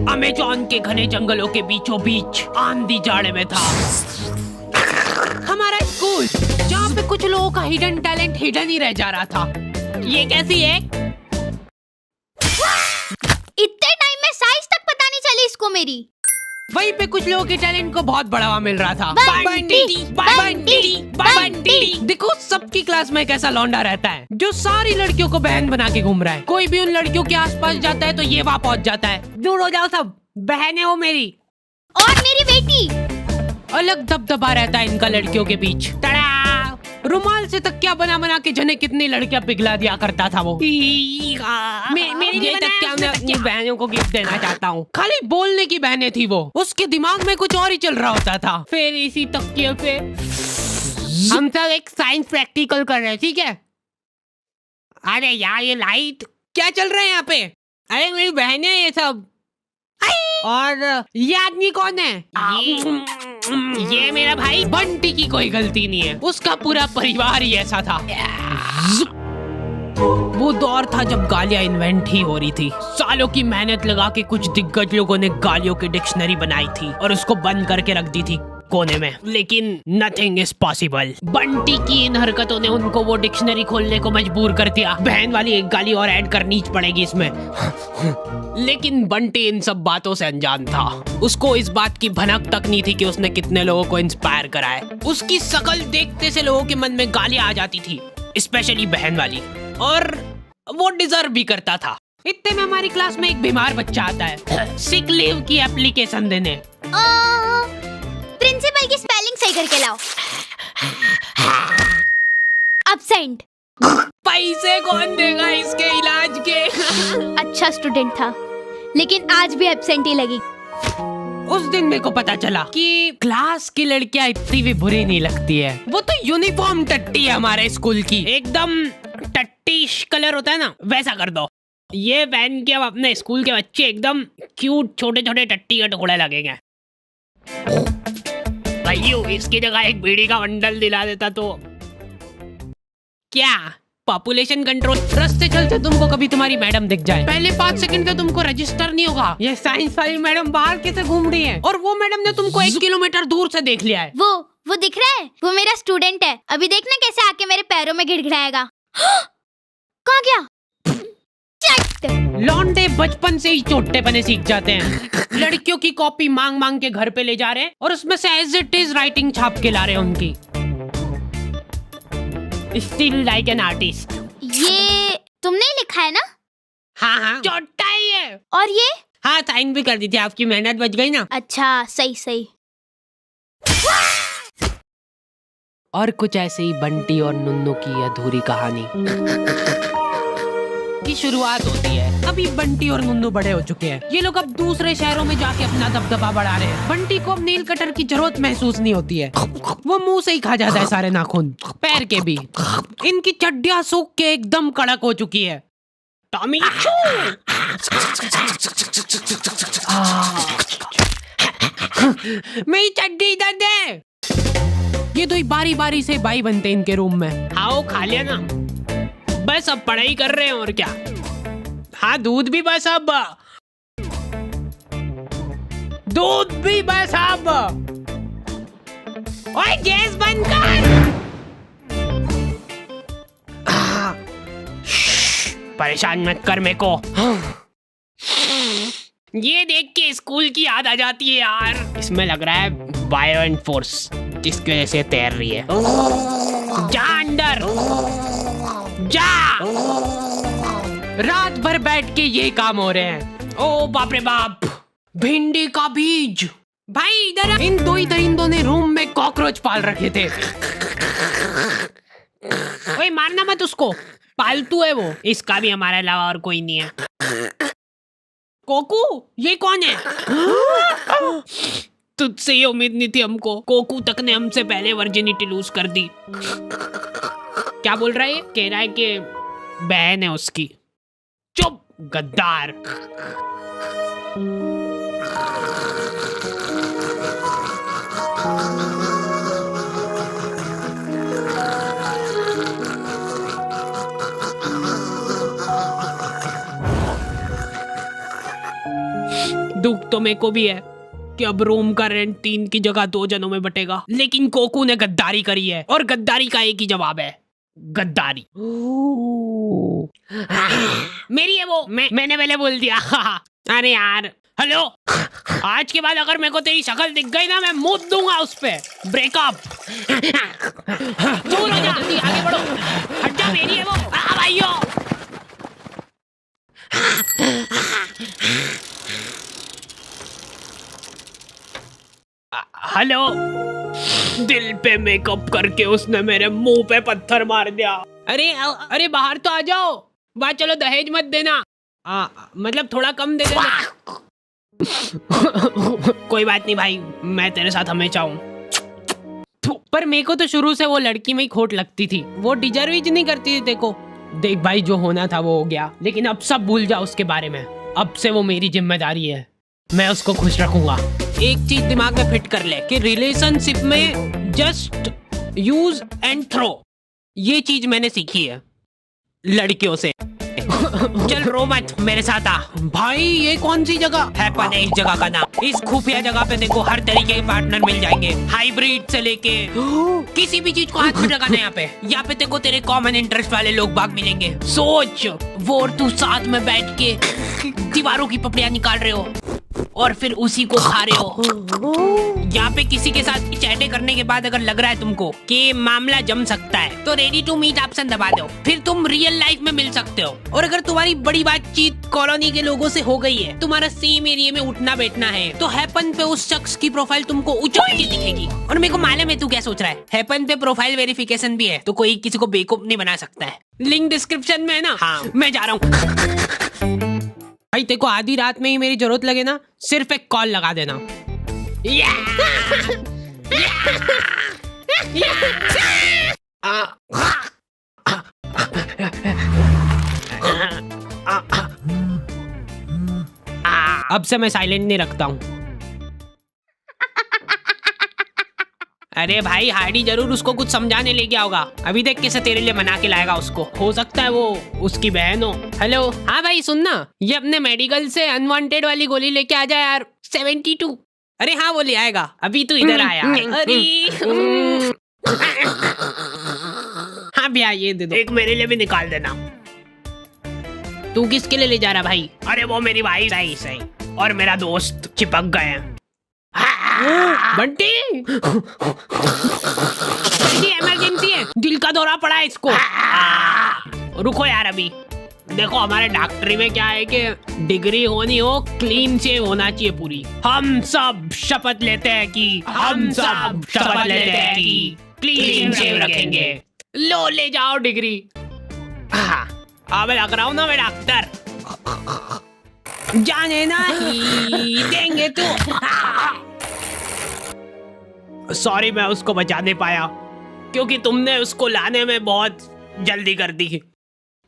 Amazon के घने जंगलों के बीचों बीच आंधी जाड़े में था हमारा स्कूल, जहाँ पे कुछ लोगों का हिडन टैलेंट हिडन ही रह जा रहा था। ये कैसी है? इतने टाइम में साइज तक पता नहीं चली इसको मेरी। वहीं पे कुछ लोगों के टैलेंट को बहुत बढ़ावा मिल रहा था। बंटी। देखो सबकी क्लास में एक ऐसा लौंडा रहता है जो सारी लड़कियों को बहन बना के घूम रहा है। कोई भी उन लड़कियों के आसपास जाता है तो ये वहाँ पहुँच जाता है। दूर हो जाओ सब, बहनें हो मेरी। और मेरी बेटी। अलग दबदबा रहता है इनका लड़कियों के बीच। तड़ा! रुमाल से तकिया बना बना के जने कितनी लड़कियां पिघला दिया करता था वो। मेरी ये तकिया मैं अपनी बहनों को गिफ्ट देना चाहता हूँ। खाली बोलने की बहनें थी वो, उसके दिमाग में कुछ और ही चल रहा होता था। फिर इसी तकिए पे हम सब एक साइंस प्रैक्टिकल कर रहे हैं, ठीक है? अरे यार ये लाइट क्या चल रहा है यहाँ पे? अरे मेरी बहनें ये सब। और ये आदमी कौन है? ये मेरा भाई बंटी की कोई गलती नहीं है, उसका पूरा परिवार ही ऐसा था। वो दौर था जब गालियां इन्वेंट ही हो रही थी। सालों की मेहनत लगा के कुछ दिग्गज लोगों ने गालियों की डिक्शनरी बनाई थी और उसको बंद करके रख दी थी कोने में। लेकिन नथिंग इज पॉसिबल। बंटी की इन हरकतों ने उनको वो डिक्शनरी खोलने को मजबूर कर दिया। बहन वाली एक गाली और ऐड करनी पड़ेगी इसमें। लेकिन बंटी इन सब बातों से अनजान था। उसको इस बात की भनक तक नहीं थी कि उसने कितने लोगों को इंस्पायर करा है। उसकी शकल देखते से लोगों के मन में गालियां आ जाती थी, स्पेशली बहन वाली, और वो डिजर्व भी करता था। इतने में हमारी क्लास में एक बीमार बच्चा आता है सिक लीव की एप्लीकेशन देने। प्रिंसिपल की स्पेलिंग सही करके लाओ। अब्सेंट। पैसे कौन देगा इसके इलाज के? अच्छा स्टूडेंट था, लेकिन आज भी एब्सेंट ही लगी। उस दिन मेरे को पता चला कि क्लास की लड़कियां इतनी भी बुरी नहीं लगती है। वो तो यूनिफॉर्म टट्टी है हमारे स्कूल की, एकदम टट्टीश कलर होता है ना, वैसा कर दो। ये पहन के अब अपने स्कूल के बच्चे एकदम क्यूट छोटे छोटे टट्टी के टुकड़े लगेंगे। भाइयों इसकी जगह एक बीड़ी का बंडल दिला देता तो क्या पॉपुलेशन कंट्रोल। रास्ते चलते तुमको कभी तुम्हारी मैडम दिख जाए, पहले 5 सेकंड तो तुमको रजिस्टर नहीं होगा ये साइंस वाली मैडम बाहर कैसे घूम रही है, और वो मैडम ने तुमको 1 किलोमीटर दूर से देख लिया है। वो दिख रहा है, वो मेरा स्टूडेंट है। अभी देखना कैसे आके मेरे पैरों में गिड़गिड़ाएगा। कहाँ गया? लौंडे बचपन से ही चोटे बने सीख जाते हैं। लड़कियों की कॉपी मांग मांग के घर पे ले जा रहे हैं और उसमें से एज इट इज राइटिंग छाप के ला रहे हैं उनकी। Still like an artist. ये तुमने लिखा है ना? हाँ चोटा ही है। और ये? हाँ साइन भी कर दी थी, आपकी मेहनत बच गई ना। अच्छा सही। और कुछ ऐसे ही बंटी और नुन्नू की अधूरी कहानी की शुरुआत होती है। अभी बंटी और नुन्नू बड़े हो चुके हैं। ये लोग अब दूसरे शहरों में जाके अपना दबदबा बढ़ा रहे हैं। बंटी को अब नील कटर की जरूरत महसूस नहीं होती है, वो मुंह से ही खा जाता है सारे नाखून, पैर के भी। इनकी चड्डियां सूख के एकदम कड़क हो चुकी है। टॉमी मेरी चड्डी इधर दे। ये दो बारी बारी से भाई बनते इनके रूम में। आओ खा लिया ना, बस अब पढ़ाई कर रहे हैं और क्या। हाँ दूध भी बस अब, दूध भी बस अब। ओए गैस बंद कर। परेशान मत कर मेरे को। ये देख के स्कूल की याद आ जाती है यार। इसमें लग रहा है वायलेंट फोर्स जिसकी वजह से तैर रही है। जा अंदर जा। रात भर बैठ के ये काम हो रहे हैं। ओ बाप रे बाप, भिंडी का बीज। भाई इधर इन दो ही दरिंदों ने रूम में कॉकरोच पाल रखे थे। ओए मारना मत उसको, पालतू है वो। इसका भी हमारे अलावा और कोई नहीं है। कोकू ये कौन है? तुझसे ये उम्मीद नहीं थी हमको। कोकू तक ने हमसे पहले वर्जिनिटी लूज कर दी। क्या बोल रहा है? कह रहा है कि बहन है उसकी। चुप गद्दार। दुख तो मेरे को भी है कि अब रूम का रेंट 3 की जगह 2 जनों में बटेगा, लेकिन कोकू ने गद्दारी करी है और गद्दारी का एक ही जवाब है, गद्दारी। मेरी है वो, मैंने पहले बोल दिया। अरे यार, हेलो, आज के बाद अगर मेरे को तेरी शक्ल दिख गई ना, मैं मुंह दूंगा उस पे। ब्रेकअप। दूर हो जा, जल्दी आगे बढ़ो। हट जा, मेरी है वो। भाइयों। हेलो। दिल पे मेकअप करके उसने मेरे मुंह पे पत्थर मार दिया। अरे बाहर तो आ जाओ। बात चलो, दहेज मत देना। मतलब थोड़ा कम दे देना। कोई बात नहीं भाई, मैं तेरे साथ हमेशा हूँ। पर मेरे को तो शुरू से वो लड़की में ही खोट लगती थी। वो डिजर्व ही नहीं करती थी। देखो देख भाई, जो होना था वो हो गया, लेकिन अब सब भूल जा उसके बारे में। अब से वो मेरी जिम्मेदारी है, मैं उसको खुश रखूंगा। एक चीज दिमाग में फिट कर ले कि रिलेशनशिप में जस्ट यूज एंड थ्रो, ये चीज मैंने सीखी है लड़कियों से। चल रो मत, मेरे साथ आ। भाई ये कौन सी जगह है? पता है इस जगह का नाम। इस खुफिया जगह पे देखो हर तरीके के पार्टनर मिल जाएंगे, हाइब्रिड से लेके किसी भी चीज को हाथ में लगाना। यहाँ पे देखो तेरे कॉमन इंटरेस्ट वाले लोग बाग मिलेंगे। सोच, वो और तू साथ में बैठ के दीवारों की पपड़ियां निकाल रहे हो और फिर उसी को खा रहे हो। यहाँ पे किसी के साथ चैटे करने के बाद अगर लग रहा है तुमको कि मामला जम सकता है, तो रेडी टू मीट ऑप्शन दबा दो, फिर तुम रियल लाइफ में मिल सकते हो। और अगर तुम्हारी बड़ी बातचीत कॉलोनी के लोगों से हो गई है, तुम्हारा सेम एरिया में उठना बैठना है, तो हैपन पे उस शख्स की प्रोफाइल तुमको उचक के दिखेगी। और मेरे को मालूम है तू क्या सोच रहा है, हैपन पे प्रोफाइल वेरिफिकेशन भी है, तो कोई किसी को बेवकूफ नहीं बना सकता है। लिंक डिस्क्रिप्शन में है ना। हाँ, मैं जा रहा हूँ। भाई तेको आधी रात में ही मेरी जरूरत लगे ना, सिर्फ एक कॉल लगा देना। अब से मैं साइलेंट नहीं रखता हूँ। अरे भाई हार्डी जरूर उसको कुछ समझाने ले गया होगा। अभी देख कैसे तेरे लिए मना के लाएगा उसको। हो सकता है वो उसकी बहन हो। हेलो, हाँ भाई सुनना, ये अपने मेडिकल से अनवांटेड वाली गोली लेके आ जा यार। 72। अरे हाँ वो ले आएगा, अभी तू इधर आया। अरे हाँ भैया ये दे दो। एक मेरे लिए भी निकाल देना। तू किसके लिए ले जा रहा भाई? अरे वो मेरी भाई सही और मेरा दोस्त चिपक गए हैं। बंटी इमरजेंसी है, दिल का दौरा पड़ा है इसको। रुको यार, अभी देखो हमारे डॉक्टरी में क्या है कि डिग्री होनी हो, क्लीन शेव होना चाहिए पूरी। हम सब शपथ लेते हैं कि क्लीन शेव रखेंगे। लो ले जाओ डिग्री। अब लग रहा हूँ ना मैं डॉक्टर। जाने ना ही देंगे तू। सॉरी मैं उसको बचा नहीं पाया क्योंकि तुमने उसको लाने में बहुत जल्दी कर दी।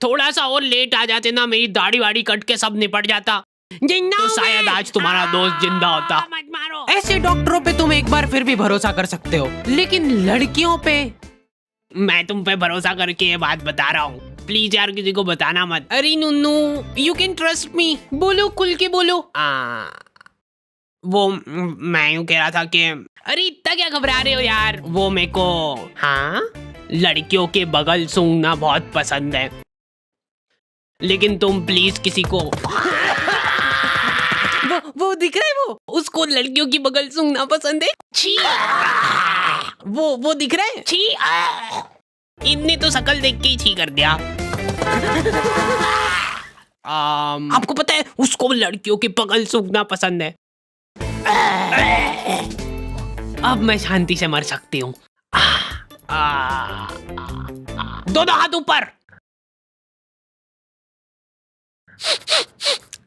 थोड़ा सा और लेट आ जाते ना, मेरी दाढ़ी वाड़ी कट के सब निपट जाता, तो शायद आज तुम्हारा दोस्त जिंदा होता। मत मारो। ऐसे डॉक्टरों पे तुम एक बार फिर भी भरोसा कर सकते हो, लेकिन लड़कियों पे मैं तुम पे भरोसा करके ये बात बता रहा हूँ। प्लीज यार किसी को बताना मत। अरे नुन्नू, यू कैन ट्रस्ट मी। बोलो, खुल के बोलो। वो मैं यूँ कह रहा था कि अरे इतना क्या घबरा रहे हो यार, वो मेरे को लड़कियों के बगल सूंघना बहुत पसंद है, लेकिन तुम प्लीज किसी को वो दिख रहा है, वो उसको लड़कियों की बगल सूंघना पसंद है। छी, वो दिख रहा है। छी, इनने तो शकल देख के ही छी कर दिया। आपको पता है उसको लड़कियों की बगल सूंघना पसंद है। अब मैं शांति से मर सकती हूँ। दोनों हाथ ऊपर।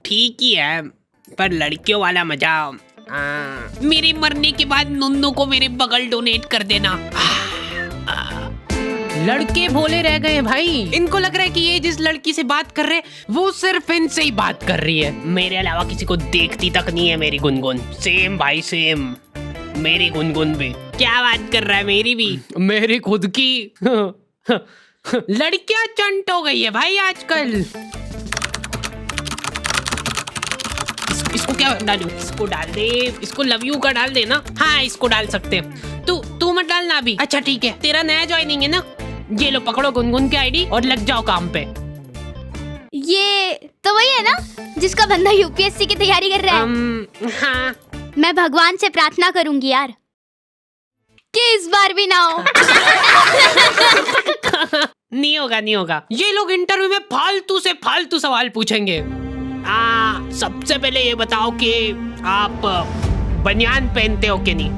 ठीक ही है, पर लड़कियों वाला मजा। मेरे मरने के बाद नुन्नू को मेरे बगल डोनेट कर देना। लड़के भोले रह गए भाई, इनको लग रहा है कि ये जिस लड़की से बात कर रहे हैं वो सिर्फ इनसे ही बात कर रही है, मेरे अलावा किसी को देखती तक नहीं है मेरी गुनगुन। सेम भाई सेम, मेरी गुनगुन भी। क्या बात कर रहा है, मेरी भी, मेरी खुद की। लड़कियां चंट हो गई है भाई आजकल। इसको क्या डालूं? इसको डाल दे, इसको लव यू का डाल दे ना। हाँ इसको डाल सकते हैं। तू मत डालना अभी। अच्छा ठीक है, तेरा नया ज्वाइनिंग है ना। ये लो पकड़ो गुनगुन की आईडी और लग जाओ काम पे। ये तो वही है ना जिसका बंदा यूपीएससी की तैयारी कर रहा है। हाँ मैं भगवान से प्रार्थना करूंगी यार कि इस बार भी ना हो। नहीं होगा नहीं होगा। ये लोग इंटरव्यू में फालतू से फालतू सवाल पूछेंगे। सबसे पहले ये बताओ कि आप बनियान पहनते हो कि नहीं?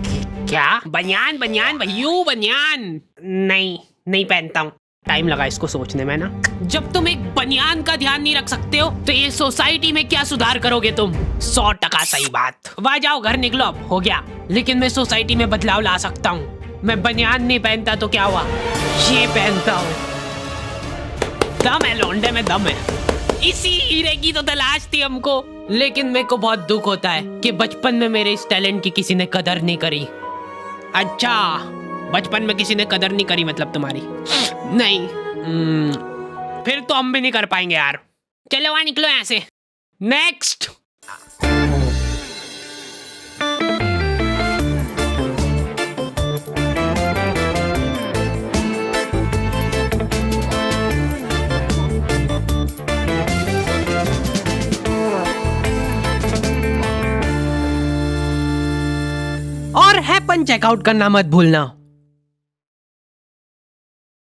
क्या बनियान? बनियान भैयू बनियान? नहीं पहनता हूँ। टाइम लगा इसको सोचने में ना। जब तुम एक बनियान का ध्यान नहीं रख सकते हो तो ये सोसाइटी में क्या सुधार करोगे तुम? 100% सही बात। वाह जाओ घर निकलो, अब हो गया। लेकिन मैं सोसाइटी में बदलाव ला सकता हूँ। मैं बनियान नहीं पहनता तो क्या हुआ, ये पहनता हूँ। दम है लौंडे में, दम है। इसी हीरे की तो तलाश थी हमको। लेकिन मेरे को बहुत दुख होता है कि बचपन में मेरे इस टैलेंट की किसी ने कदर नहीं करी। अच्छा बचपन में किसी ने कदर नहीं करी मतलब तुम्हारी? नहीं फिर तो हम भी नहीं कर पाएंगे यार। चलो वहां निकलो यहाँ से। नेक्स्ट। और हैपन चेकआउट करना मत भूलना।